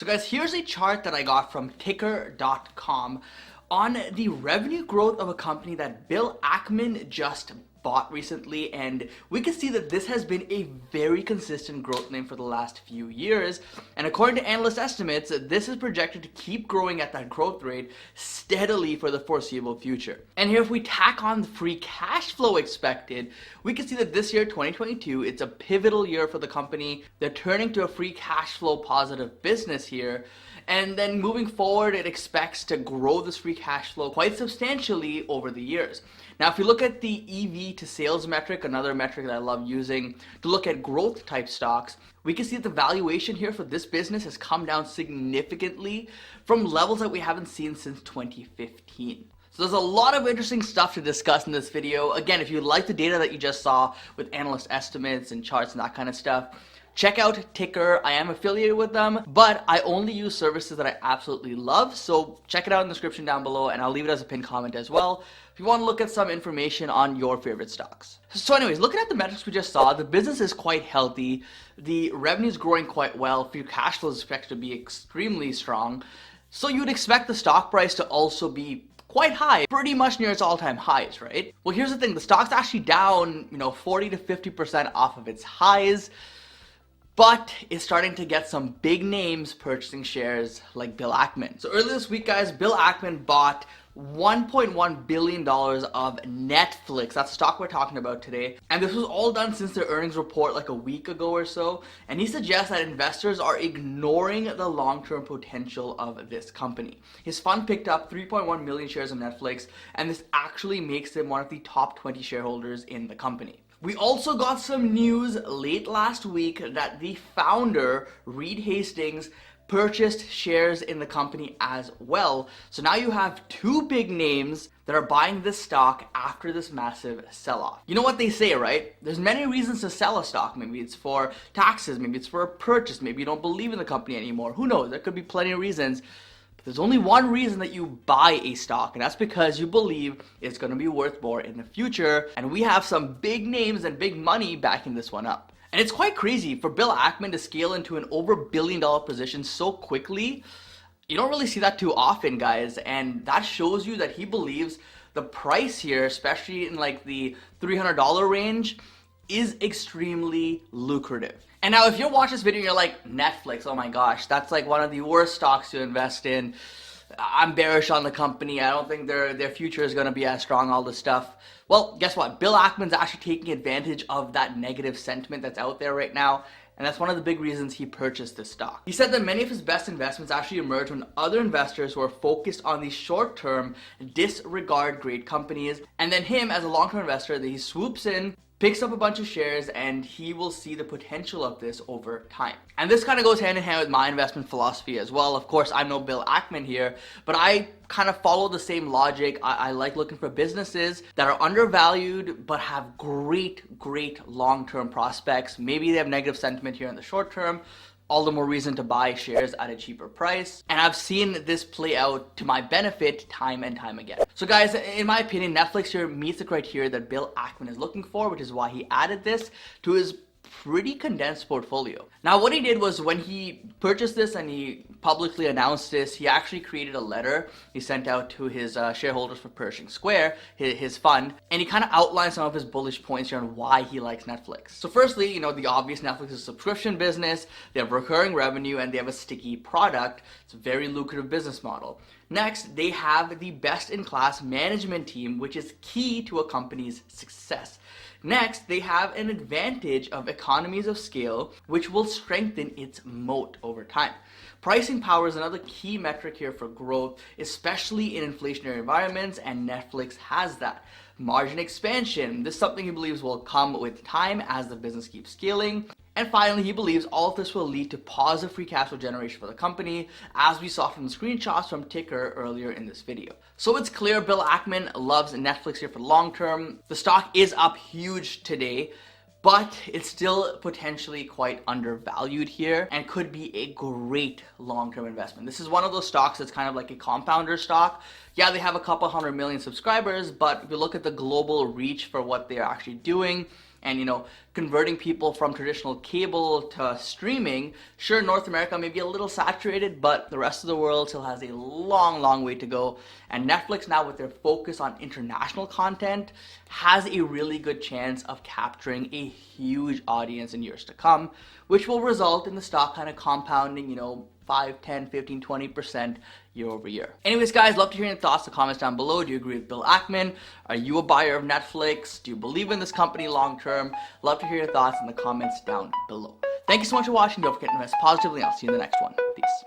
So guys, here's a chart that I got from ticker.com on the revenue growth of a company that Bill Ackman just bought recently, and we can see that this has been a very consistent growth name for the last few years, and according to analyst estimates, this is projected to keep growing at that growth rate steadily for the foreseeable future. And here, if we tack on the free cash flow expected, we can see that this year, 2022, it's a pivotal year for the company. They're turning to a free cash flow positive business here. And then moving forward, it expects to grow this free cash flow quite substantially over the years. Now, if you look at the EV to sales metric, another metric that I love using to look at growth type stocks, we can see that the valuation here for this business has come down significantly from levels that we haven't seen since 2015. So there's a lot of interesting stuff to discuss in this video. Again, if you like the data that you just saw with analyst estimates and charts and that kind of stuff, check out Ticker. I am affiliated with them, but I only use services that I absolutely love. So check it out in the description down below, and I'll leave it as a pinned comment as well if you want to look at some information on your favorite stocks. So anyways, looking at the metrics we just saw, the business is quite healthy. The revenue is growing quite well. Free cash flow is expected to be extremely strong. So you would expect the stock price to also be quite high, pretty much near its all-time highs, right? Well, here's the thing. The stock's actually down, 40 to 50% off of its highs, but it's starting to get some big names purchasing shares like Bill Ackman. So earlier this week, guys, Bill Ackman bought $1.1 billion of Netflix. That's the stock we're talking about today. And this was all done since their earnings report like a week ago or so. And he suggests that investors are ignoring the long-term potential of this company. His fund picked up 3.1 million shares of Netflix, and this actually makes him one of the top 20 shareholders in the company. We also got some news late last week that the founder, Reed Hastings, purchased shares in the company as well. So now you have two big names that are buying this stock after this massive sell-off. You know what they say, right? There's many reasons to sell a stock. Maybe it's for taxes, maybe it's for a purchase, maybe you don't believe in the company anymore. Who knows? There could be plenty of reasons. There's only one reason that you buy a stock, and that's because you believe it's going to be worth more in the future. And we have some big names and big money backing this one up. And it's quite crazy for Bill Ackman to scale into an over $1 billion position so quickly. You don't really see that too often, guys. And that shows you that he believes the price here, especially in like the $300 range, is extremely lucrative. And now if you're watching this video and you're like, Netflix, oh my gosh, that's like one of the worst stocks to invest in. I'm bearish on the company. I don't think their future is going to be as strong, all this stuff. Well, guess what? Bill Ackman's actually taking advantage of that negative sentiment that's out there right now. And that's one of the big reasons he purchased this stock. He said that many of his best investments actually emerge when other investors who are focused on the short term disregard great companies. And then him, as a long-term investor, that he swoops in, picks up a bunch of shares, and he will see the potential of this over time. And this kind of goes hand in hand with my investment philosophy as well. Of course, I'm no Bill Ackman here, but I kind of follow the same logic. I like looking for businesses that are undervalued but have great long-term prospects. Maybe they have negative sentiment here in the short term. All the more reason to buy shares at a cheaper price. And I've seen this play out to my benefit time and time again. So guys, in my opinion, Netflix here meets the criteria that Bill Ackman is looking for, which is why he added this to his pretty condensed portfolio. Now, what he did was when he purchased this and he publicly announced this, he actually created a letter he sent out to his shareholders for Pershing Square, his fund, and he kind of outlined some of his bullish points here on why he likes Netflix. So firstly, the obvious, Netflix is a subscription business, they have recurring revenue, and they have a sticky product. It's a very lucrative business model. Next, they have the best-in-class management team, which is key to a company's success. Next, they have an advantage of economies of scale, which will strengthen its moat over time. Pricing power is another key metric here for growth, especially in inflationary environments, and Netflix has that. Margin expansion, this is something he believes will come with time as the business keeps scaling. And finally, he believes all of this will lead to positive free cash flow generation for the company, as we saw from the screenshots from Ticker earlier in this video. So it's clear Bill Ackman loves Netflix here for the long term. The stock is up huge today, but it's still potentially quite undervalued here and could be a great long-term investment. This is one of those stocks that's kind of like a compounder stock. Yeah, they have a couple 100 million subscribers, but if you look at the global reach for what they're actually doing, and converting people from traditional cable to streaming. Sure, North America may be a little saturated, but the rest of the world still has a long, long way to go. And Netflix now, with their focus on international content, has a really good chance of capturing a huge audience in years to come, which will result in the stock kind of compounding, 5, 10, 15, 20% year over year. Anyways, guys, love to hear your thoughts in the comments down below. Do you agree with Bill Ackman? Are you a buyer of Netflix? Do you believe in this company long term? Love to hear your thoughts in the comments down below. Thank you so much for watching. Don't forget to invest positively, and I'll see you in the next one. Peace.